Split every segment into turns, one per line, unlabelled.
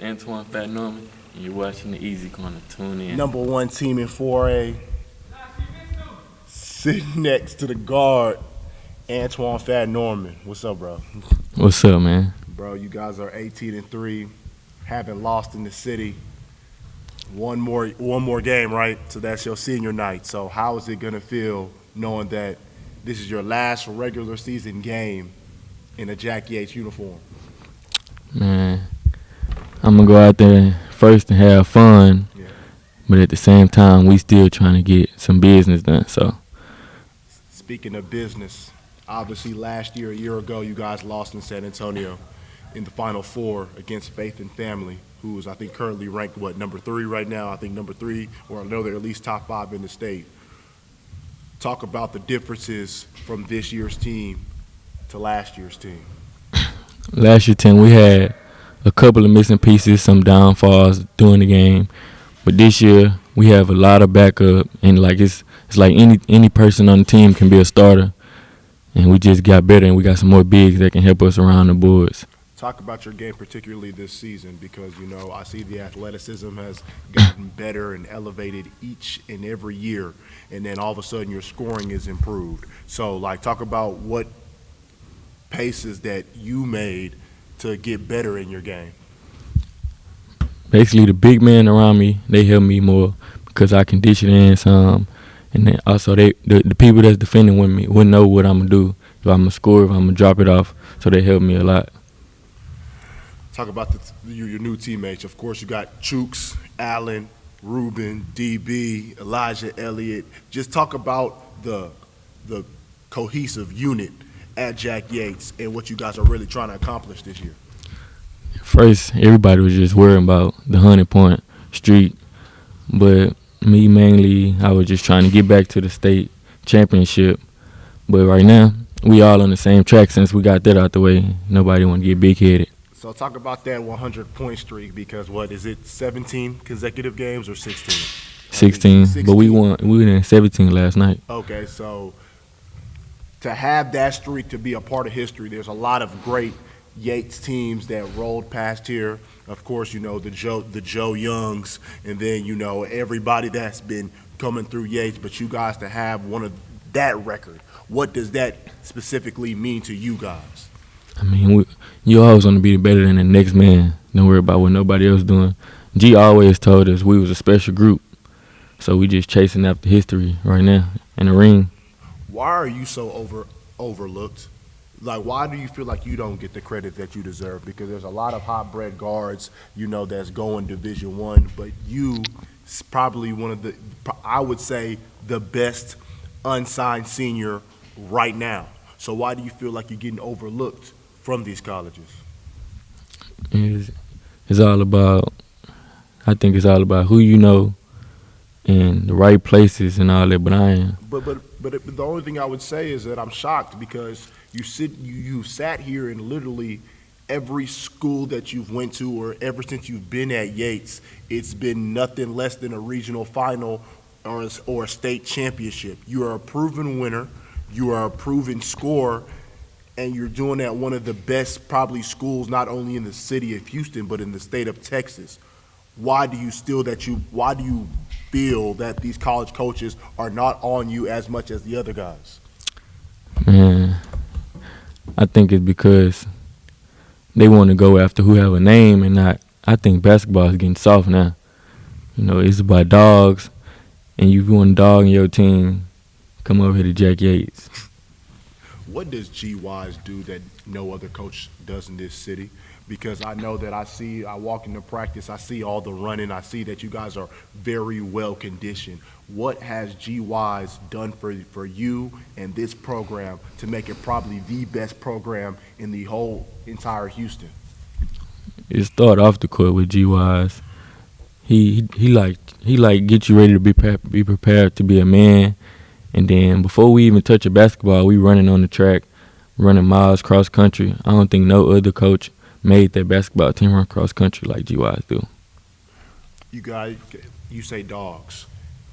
Antwon, Phat, and you're watching the Easy Corner. Tune in.
Number one team in 4A, sitting next to the guard, Antwon Phat. What's up, bro?
What's up, man?
Bro, you guys are 18-3, haven't lost in the city. One more game, right? So that's your senior night. So how is it gonna feel knowing that this is your last regular season game in a Jack Yates uniform?
Man, I'm gonna go out there first and have fun, but at the same time, we still trying to get some business done. So,
speaking of business, obviously last year, a year ago, you guys lost in San Antonio in the Final Four against Faith and Family, who is, I think, currently ranked, number 3 right now? I think number 3, or I know they're at least top 5 in the state. Talk about the differences from this year's team to last year's team.
last year's team, we had a couple of missing pieces, some downfalls during the game, but this year we have a lot of backup, and it's like any person on the team can be a starter, and we just got better, and we got some more bigs that can help us around the boards.
Talk about your game, particularly this season, because, I see the athleticism has gotten better and elevated each and every year, and then all of a sudden your scoring is improved. So, talk about what paces that you made to get better in your game.
Basically, the big men around me, they help me more because I condition in some, and then also the people that's defending with me wouldn't know what I'm going to do, if I'm going to score, if I'm going to drop it off, so they help me a lot.
Talk about your new teammates. Of course, you got Chooks, Allen, Ruben, DB, Elijah Elliott. Just talk about the cohesive unit at Jack Yates and what you guys are really trying to accomplish this year.
First, everybody was just worrying about the 100-point streak, but me mainly, I was just trying to get back to the state championship. But right now, we all on the same track since we got that out the way. Nobody want to get big-headed.
So talk about that 100-point streak, because what is it, 17 consecutive games or 16?
16, but we won in 17 last night.
Okay, so to have that streak to be a part of history, there's a lot of great Yates teams that rolled past here. Of course, the Joe Youngs, and then everybody that's been coming through Yates. But you guys to have one of that record, what does that specifically mean to you guys?
I mean, you always want to be better than the next man. Don't worry about what nobody else doing. G always told us we was a special group, so we just chasing after history right now in the ring.
Why are you so overlooked? Why do you feel like you don't get the credit that you deserve? Because there's a lot of hot-bred guards, that's going Division I, but you probably one of the, I would say, the best unsigned senior right now. So why do you feel like you're getting overlooked from these colleges?
It's all about, I think it's all about who you know and the right places and all that, but I am.
But the only thing I would say is that I'm shocked because you sat here in literally every school that you've went to, or ever since you've been at Yates, it's been nothing less than a regional final or a state championship. You are a proven winner. You are a proven scorer, and you're doing at one of the best probably schools, not only in the city of Houston, but in the state of Texas. Why do you feel that these college coaches are not on you as much as the other guys?
Man, I think it's because they want to go after who have a name and not. I think basketball is getting soft now. It's about dogs, and you want a dog in your team, come over here to Jack Yates.
What does G Wise do that no other coach does in this city? Because I know that I walk into practice, I see all the running, I see that you guys are very well conditioned. What has G Wise done for you and this program to make it probably the best program in the whole entire Houston?
It started off the court with G Wise. He get you ready to be prepared to be a man. And then before we even touch a basketball, we running on the track, running miles cross country. I don't think no other coach made that basketball team run cross country like G Wise do.
You say dogs.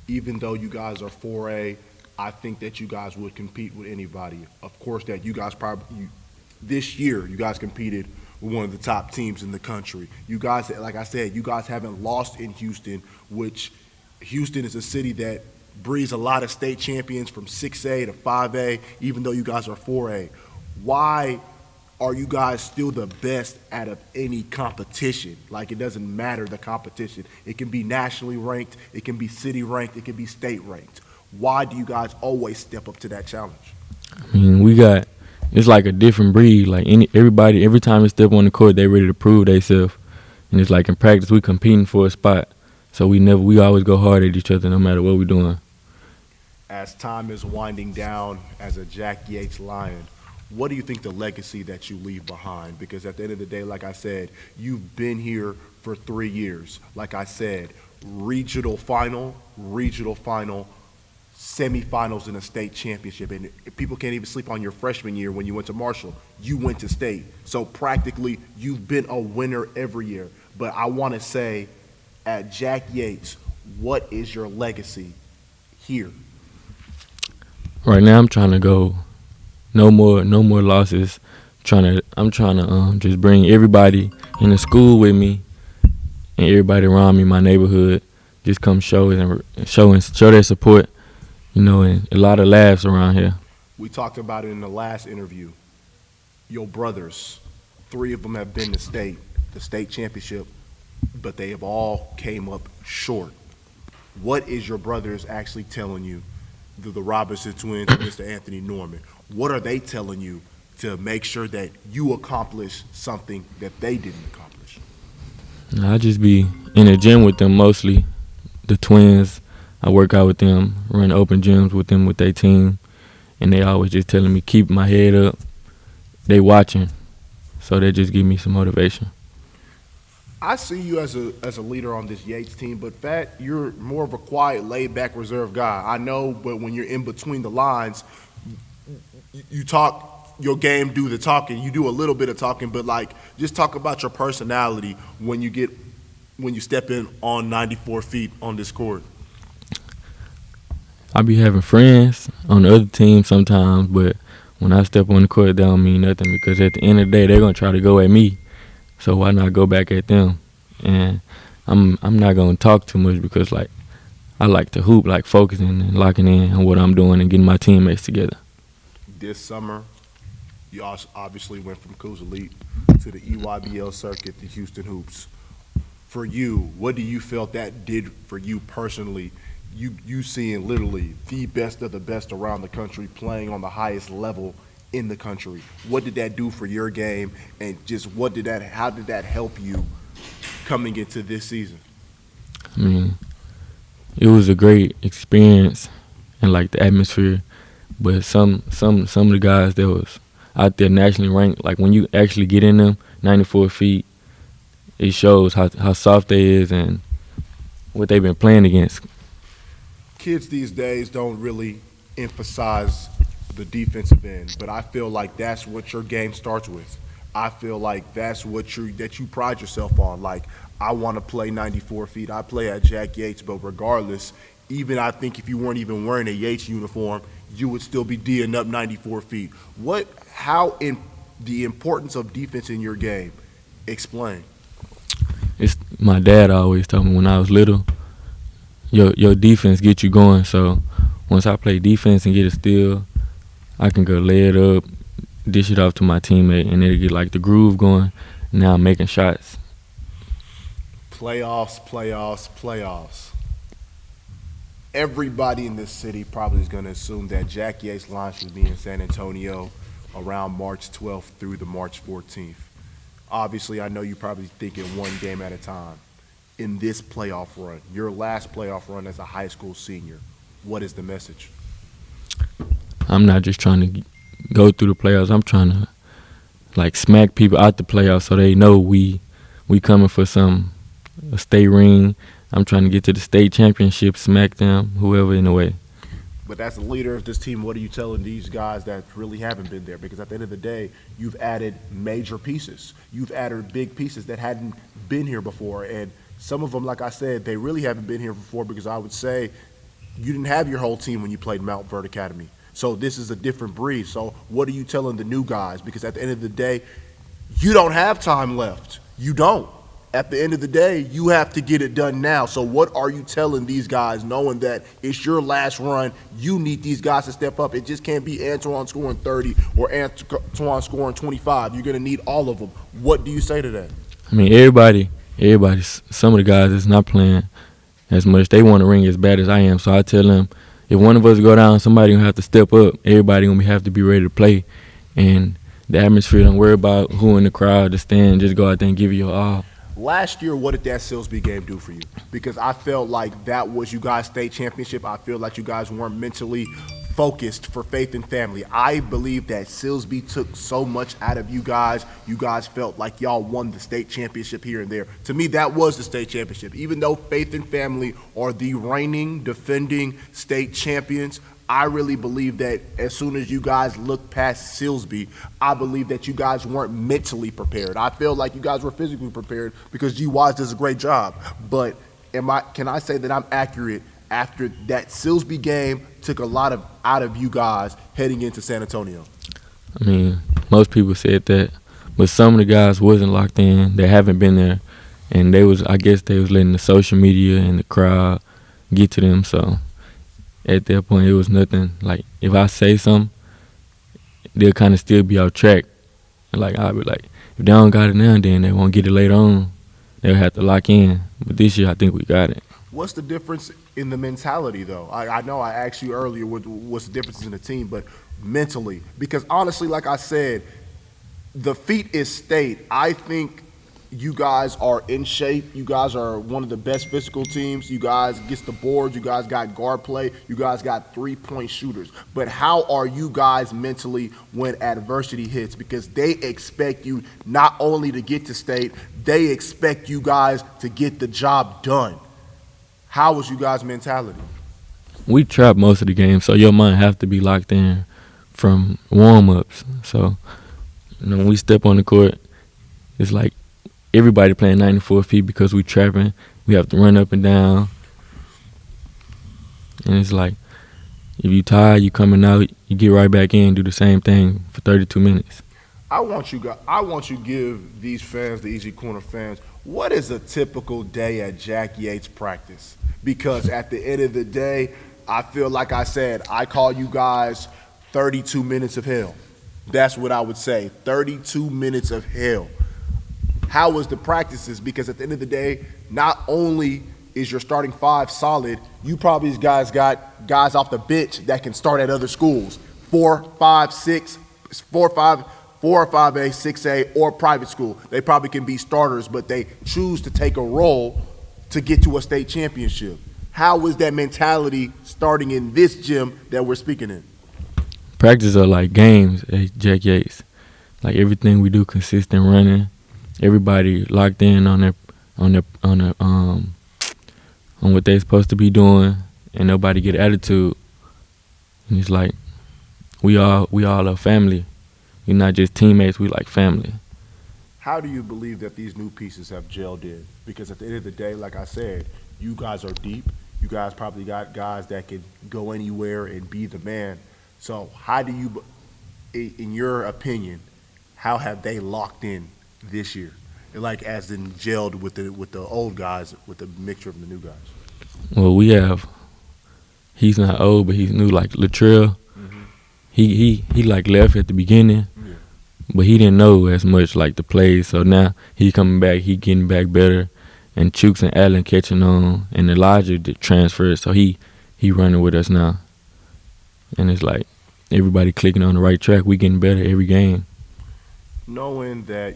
Even though you guys are 4A, I think that you guys would compete with anybody. Of course, that you guys this year you guys competed We're one of the top teams in the country. You guys, like I said, you guys haven't lost in Houston, which Houston is a city that breeds a lot of state champions from 6A to 5A, even though you guys are 4A. Why are you guys still the best out of any competition? Like, it doesn't matter the competition. It can be nationally ranked, it can be city ranked, it can be state ranked. Why do you guys always step up to that challenge?
I mean, it's like a different breed. Like everybody, every time they step on the court, they ready to prove themselves. And it's like in practice, we competing for a spot. So we always go hard at each other no matter what we're doing.
As time is winding down as a Jack Yates Lion, what do you think the legacy that you leave behind? Because at the end of the day, like I said, you've been here for 3 years. Like I said, regional final, semifinals in a state championship. And people can't even sleep on your freshman year when you went to Marshall. You went to state. So practically, you've been a winner every year. But I want to say, at Jack Yates, what is your legacy here?
Right now, I'm trying to go no more losses. I'm trying to just bring everybody in the school with me and everybody around me, my neighborhood, just come show their support. And a lot of laughs around here.
We talked about it in the last interview. Your brothers, 3 of them have been to the state championship, but they have all came up short. What is your brothers actually telling you, the Robinson twins and Mr. Anthony Norman? What are they telling you to make sure that you accomplish something that they didn't accomplish?
I just be in the gym with them mostly, the twins. I work out with them, run open gyms with them with their team, and they always just telling me keep my head up. They watching, so they just give me some motivation.
I see you as a leader on this Yates team, but Phat, you're more of a quiet, laid-back, reserved guy. I know, but when you're in between the lines, you talk your game, do the talking. You do a little bit of talking, but just talk about your personality when you step in on 94 feet on this court.
I be having friends on the other team sometimes, but when I step on the court, that don't mean nothing because at the end of the day, they're gonna try to go at me. So why not go back at them? And I'm not gonna talk too much because I like to hoop, like focusing and locking in on what I'm doing and getting my teammates together.
This summer, you obviously went from Coos Elite to the EYBL circuit to Houston Hoops. For you, what do you feel that did for you personally? You seeing literally the best of the best around the country playing on the highest level in the country. What did that do for your game, and just how did that help you coming into this season?
I mean, it was a great experience and the atmosphere, but some of the guys that was out there nationally ranked, when you actually get in them 94 feet, it shows how soft they is and what they've been playing against.
Kids these days don't really emphasize the defensive end, but I feel like that's what your game starts with. I feel like that's what you pride yourself on. I want to play 94 feet. I play at Jack Yates, but regardless, even I think if you weren't even wearing a Yates uniform, you would still be D'ing up 94 feet. The importance of defense in your game? Explain.
It's my dad always told me when I was little, your defense get you going. So once I play defense and get a steal, I can go lay it up, dish it off to my teammate, and it'll get the groove going. Now I'm making shots.
Playoffs. Everybody in this city probably is going to assume that Jack Yates Lions should be in San Antonio around March 12th through the March 14th. Obviously, I know you're probably thinking one game at a time. In this playoff run, your last playoff run as a high school senior, what is the message?
I'm not just trying to go through the playoffs. I'm trying to smack people out the playoffs so they know we coming for a state ring. I'm trying to get to the state championship, smack them, whoever in the way.
But as the leader of this team, what are you telling these guys that really haven't been there? Because at the end of the day, you've added major pieces. You've added big pieces that hadn't been here before. And some of them, like I said, they really haven't been here before because I would say you didn't have your whole team when you played Mount Verde Academy. So this is a different breed. So what are you telling the new guys? Because at the end of the day, You don't have time left. You don't. At the end of the day, you have to get it done now. So what are you telling these guys, knowing that it's your last run? You need these guys to step up. It just can't be Antwon scoring 30 or Antwon scoring 25. You're going to need all of them. What do you say to that?
I mean, everybody. Some of the guys that's not playing as much, they want to ring as bad as I am. So I tell them, if one of us go down, somebody gonna have to step up. Everybody gonna have to be ready to play, and the atmosphere. Don't worry about who in the crowd, the stand. Just go out there and give it your all.
Last year, what did that Silsby game do for you? Because I felt like that was you guys' state championship. I feel like you guys weren't mentally focused for faith and family. I believe that Silsby took so much out of you guys. You guys felt like y'all won the state championship here and there. To me, that was the state championship. Even though faith and family are the reigning, defending state champions, I really believe that as soon as you guys look past Silsby, I believe that you guys weren't mentally prepared. I feel like you guys were physically prepared because G. Wise does a great job. But can I say that I'm accurate after that Silsby game took a lot of out of you guys heading into San Antonio?
I mean, most people said that, but some of the guys wasn't locked in. They haven't been there, and I guess they was letting the social media and the crowd get to them. So at that point, it was nothing. Like, if I say something, they'll kind of still be off track. Like, I'll be like, if they don't got it now, then they won't get it later on. They'll have to lock in. But this year, I think we got it.
What's the difference in the mentality, though? I know I asked you earlier what's the difference in the team, but mentally. Because honestly, like I said, the feat is state. I think you guys are in shape. You guys are one of the best physical teams. You guys get the boards. You guys got guard play. You guys got three-point shooters. But how are you guys mentally when adversity hits? Because they expect you not only to get to state, they expect you guys to get the job done. How was you guys' mentality?
We trap most of the game, so your mind have to be locked in from warm-ups. So, when we step on the court, it's like everybody playing 94 feet because we trapping. We have to run up and down. And it's like, if you tired, you coming out, you get right back in, do the same thing for 32 minutes.
I want you to give these fans, the Easy Corner fans, what is a typical day at Jack Yates practice? Because at the end of the day, I feel like I said, I call you guys 32 minutes of hell. That's what I would say, 32 minutes of hell. How was the practices? Because at the end of the day, not only is your starting five solid, you probably got guys off the bench that can start at other schools, 4, 5, 6, 4, 5, 4 or 5A, 6A, or private school. They probably can be starters, but they choose to take a role to get to a state championship. How is that mentality starting in this gym that we're speaking in?
Practice are like games at Jack Yates. Like, everything we do consistent running. Everybody locked in on what they're supposed to be doing, and nobody get attitude. And it's like we all a family. We're not just teammates. We like family.
How do you believe that these new pieces have gelled in? Because at the end of the day, like I said, you guys are deep. You guys probably got guys that can go anywhere and be the man. So how do you, in your opinion, how have they locked in this year? Like, as in gelled with the old guys, with the mixture of the new guys?
Well, he's not old, but he's new. Like Latrell, he like left at the beginning, but he didn't know as much like the plays. So now he coming back, he getting back better, and Chooks and Allen catching on, and Elijah transferred, so he running with us now, and it's like everybody clicking on the right track. We getting better every game.
Knowing that,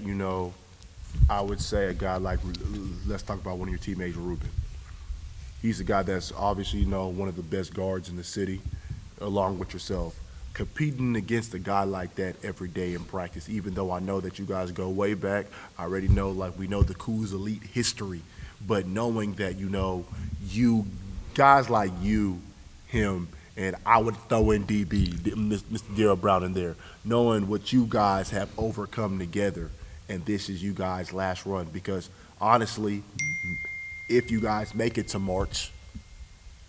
I would say a guy like, let's talk about one of your teammates, Ruben. He's a guy that's obviously, one of the best guards in the city, along with yourself. Competing against a guy like that every day in practice, even though I know that you guys go way back, I already know, we know the Coos elite history, but knowing that, you guys like you, him, and I would throw in DB, Mr. Darryl Brown in there, knowing what you guys have overcome together, and this is you guys' last run. Because honestly, if you guys make it to March,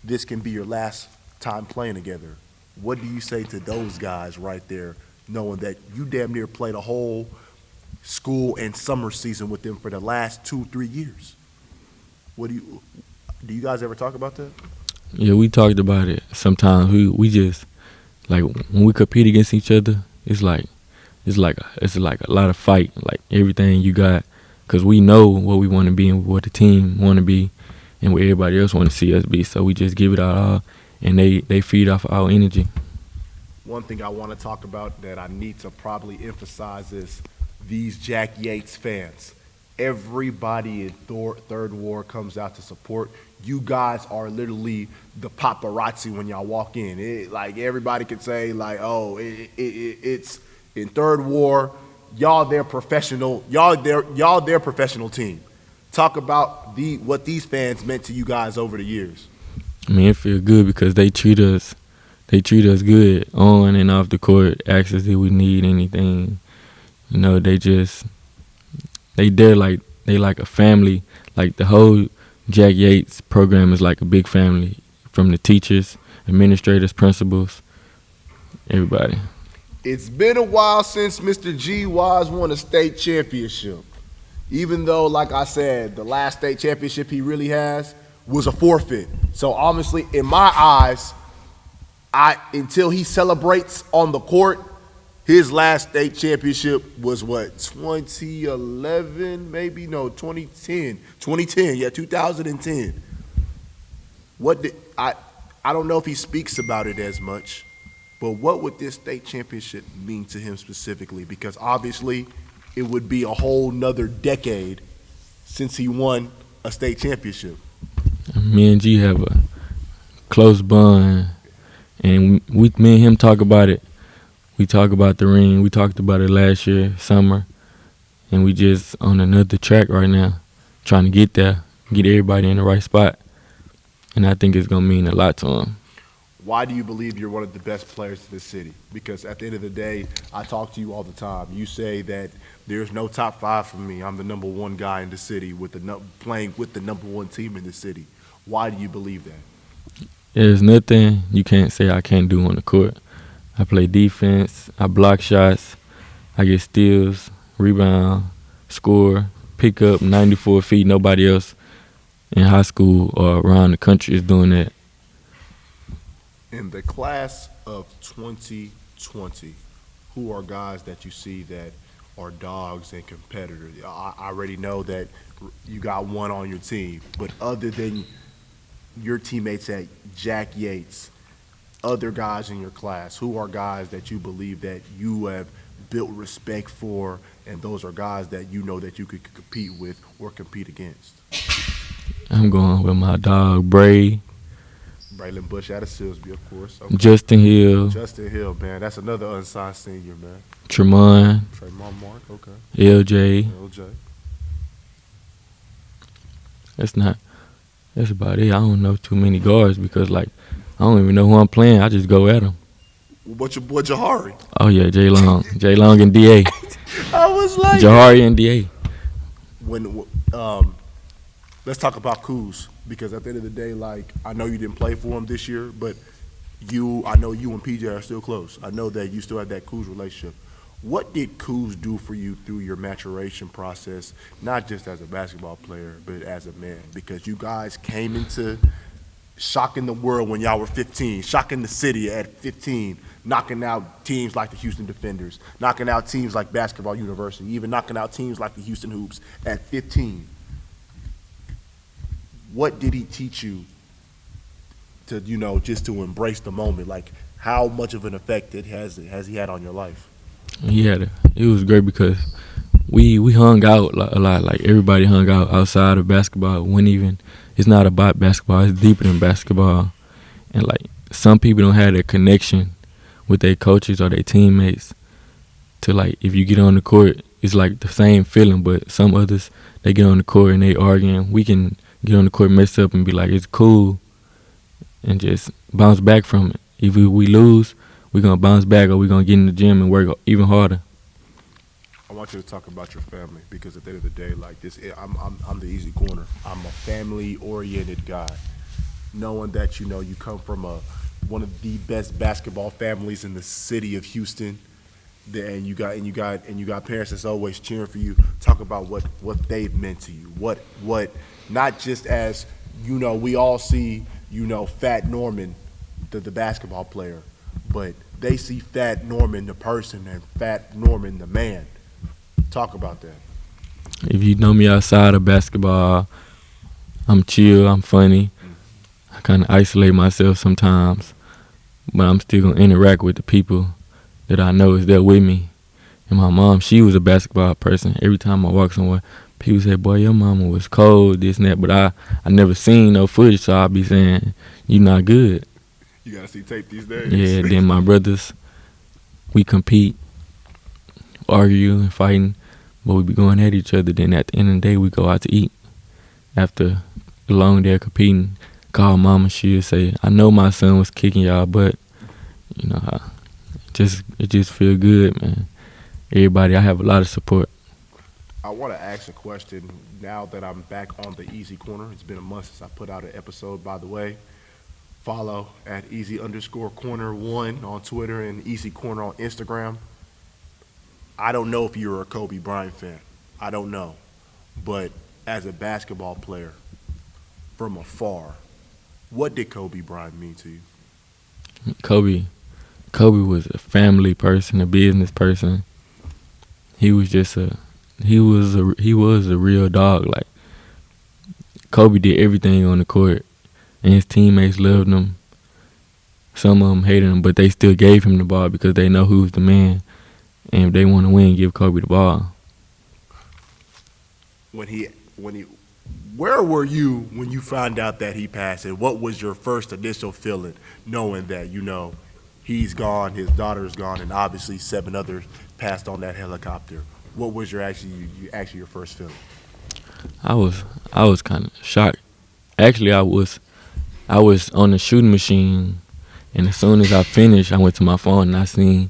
this can be your last time playing together. What do you say to those guys right there, knowing that you damn near played a whole school and summer season with them for the last 2-3 years. What do you guys ever talk about that?
Yeah, we talked about it. Sometimes we just like when we compete against each other, it's like a lot of fight, like everything you got, because we know what we want to be and what the team want to be, and what everybody else want to see us be. So we just give it our all, and they feed off our energy.
One thing I want to talk about that I need to probably emphasize is these Jack Yates fans. Everybody in Third Ward comes out to support. You guys are literally the paparazzi when y'all walk in. Like everybody could say, like, oh, it's in Third Ward. Y'all their professional. Y'all their professional team. Talk about what these fans meant to you guys over the years.
I mean, it feels good because they treat us good on and off the court. Ask us if we need anything. They like a family. Like the whole Jack Yates program is like a big family, from the teachers, administrators, principals, everybody.
It's been a while since Mr. G. Wise won a state championship. Even though, like I said, the last state championship he really has was a forfeit. So obviously, in my eyes, until he celebrates on the court, his last state championship was what, 2011, maybe? No, 2010. 2010, yeah, 2010. I don't know if he speaks about it as much, but what would this state championship mean to him specifically? Because obviously, it would be a whole nother decade since he won a state championship.
Me and G have a close bond, and me and him talk about it. We talk about the ring. We talked about it last year, summer, and we just on another track right now, trying to get there, get everybody in the right spot, and I think it's gonna mean a lot to him.
Why do you believe you're one of the best players in this city? Because at the end of the day, I talk to you all the time. You say that there's no top five for me. I'm the number one guy in the city playing with the number one team in the city. Why do you believe that?
There's nothing you can't say I can't do on the court. I play defense, I block shots, I get steals, rebound, score, pick up 94 feet. Nobody else in high school or around the country is doing that.
In the class of 2020, who are guys that you see that are dogs and competitors? I already know that you got one on your team, but other than your teammates at Jack Yates, other guys in your class, who are guys that you believe that you have built respect for, and those are guys that you know that you could compete with or compete against?
I'm going with my dog, Bray,
Braylon Bush out of Silsby, of course. Okay.
Justin Hill,
Justin Hill, man. That's another unsigned senior, man.
Tremont,
Tremont Mark, okay.
LJ.
LJ.
That's about it. I don't know too many guards because, like, I don't even know who I'm playing. I just go at them.
What's your boy Jahari?
Oh, yeah, J Long. J Long and DA.
I was like,
Jahari and DA.
Let's talk about Kuz, because at the end of the day, like, I know you didn't play for him this year, but I know you and PJ are still close. I know that you still have that Kuz relationship. What did Kuz do for you through your maturation process, not just as a basketball player, but as a man? Because you guys came into shocking the world when y'all were 15, shocking the city at 15, knocking out teams like the Houston Defenders, knocking out teams like Basketball University, even knocking out teams like the Houston Hoops at 15. What did he teach you to, just to embrace the moment? Like, how much of an effect has he had on your life?
It was great because we hung out a lot. Like, everybody hung out outside of basketball. It's not about basketball. It's deeper than basketball. And, like, some people don't have that connection with their coaches or their teammates to, like, if you get on the court, it's like the same feeling. But some others, they get on the court and they arguing. We can get on the court, mess up, and be like, it's cool, and just bounce back from it. If we lose, we're going to bounce back, or we're going to get in the gym and work even harder.
I want you to talk about your family, because at the end of the day, like this, I'm the easy corner. I'm a family-oriented guy. Knowing that, you come from one of the best basketball families in the city of Houston, And you got parents that's always cheering for you. Talk about what they've meant to you. What not just as we all see Fat Norman, the basketball player, but they see Fat Norman the person and Fat Norman the man. Talk about that.
If you know me outside of basketball, I'm chill, I'm funny. I kind of isolate myself sometimes, but I'm still gonna interact with the people that I know is there with me. And my mom, she was a basketball person. Every time I walk somewhere, people say, "Boy, your mama was cold, this and that." But I never seen no footage, so I be saying, "You not good."
You gotta see tape these days.
Yeah. Then my brothers, we compete, argue, and fighting, but we be going at each other. Then at the end of the day, we go out to eat. After a long day of competing, call mama. She'll say, "I know my son was kicking y'all, but it just feel good, man." Everybody, I have a lot of support.
I want to ask a question now that I'm back on the Easy Corner. It's been a month since I put out an episode, by the way. Follow at Easy_Corner1 on Twitter and Easy Corner on Instagram. I don't know if you're a Kobe Bryant fan. I don't know. But as a basketball player from afar, what did Kobe Bryant mean to you?
Kobe, Kobe was a family person, a business person. He was just he was a real dog. Like Kobe did everything on the court, and his teammates loved him. Some of them hated him, but they still gave him the ball because they know who's the man. And if they want to win, give Kobe the ball.
When he where were you when you found out that he passed, and what was your first initial feeling knowing that he's gone, his daughter's gone, and obviously seven others passed on that helicopter? What was your first feeling?
I was kind of shocked. Actually, I was on the shooting machine, and as soon as I finished, I went to my phone and I seen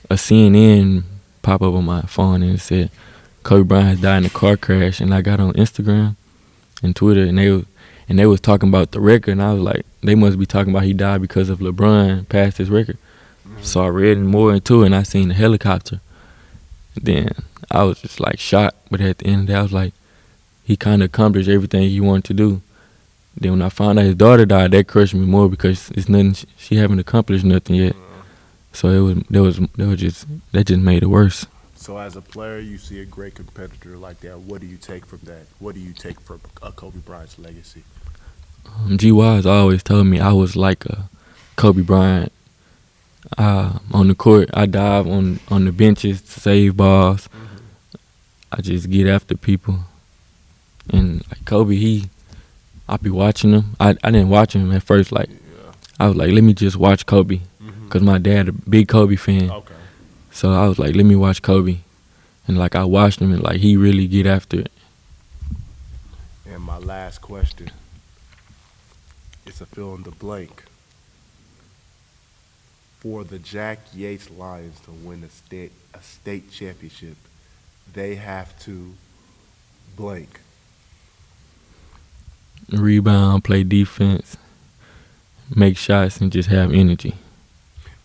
a CNN pop up on my phone, and it said Kobe Bryant has died in a car crash. And I got on Instagram and Twitter, and they was talking about the record, and I was like, they must be talking about he died because of LeBron passed his record. So I read more into it, and I seen the helicopter. Then I was just like shocked, but at the end of the day, I was like, he kind of accomplished everything he wanted to do. Then when I found out his daughter died, that crushed me more because it's nothing. She haven't accomplished nothing yet. So that just made it worse.
So as a player, you see a great competitor like that. What do you take from that? What do you take from Kobe Bryant's legacy?
G. Wise always told me I was like a Kobe Bryant. On the court, I dive on the benches to save balls. I just get after people. And like Kobe, I be watching him. I didn't watch him at first. Like I was like, let me just watch Kobe, cause my dad a big Kobe fan.
Okay.
So I was like, let me watch Kobe, and like I watched him, and like he really get after it.
And my last question is a fill in the blank. For the Jack Yates Lions to win a state championship, they have to blank.
Rebound, play defense, make shots, and just have energy.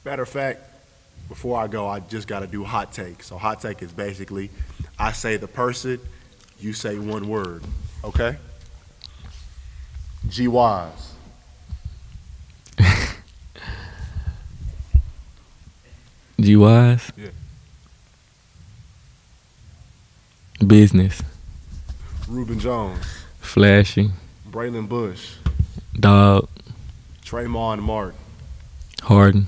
Matter of fact, before I go, I just got to do hot take. So hot take is basically, I say the person, you say one word, okay? G Wise.
G. Wise?
Yeah.
Business.
Reuben Jones.
Flashy.
Braylon Bush.
Dog.
Trayvon Martin.
Harden.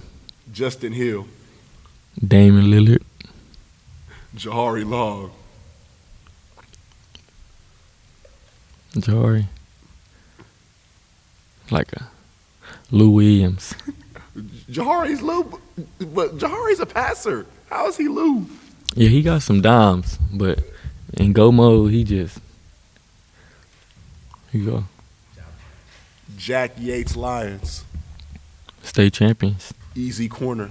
Justin Hill.
Damian Lillard.
Jahari Long.
Jahari. Like a Lou Williams.
Jahari's Lou, but Jahari's a passer. How is he Lou?
Yeah, he got some dimes, but in go mode, here you go.
Jack Yates Lions.
State champions.
Easy Corner.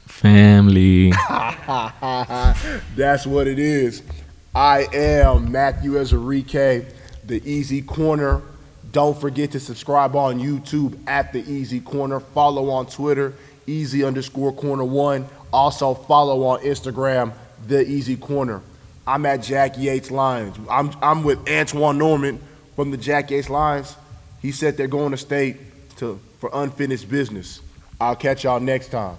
Family.
That's what it is. I am Matthew Ezerike, the Easy Corner. Don't forget to subscribe on YouTube at the Easy Corner. Follow on Twitter, Easy_Corner1. Also follow on Instagram, The Easy Corner. I'm at Jack Yates Lions. I'm with Antwon Norman from the Jack Yates Lions. He said they're going to state for unfinished business. I'll catch y'all next time.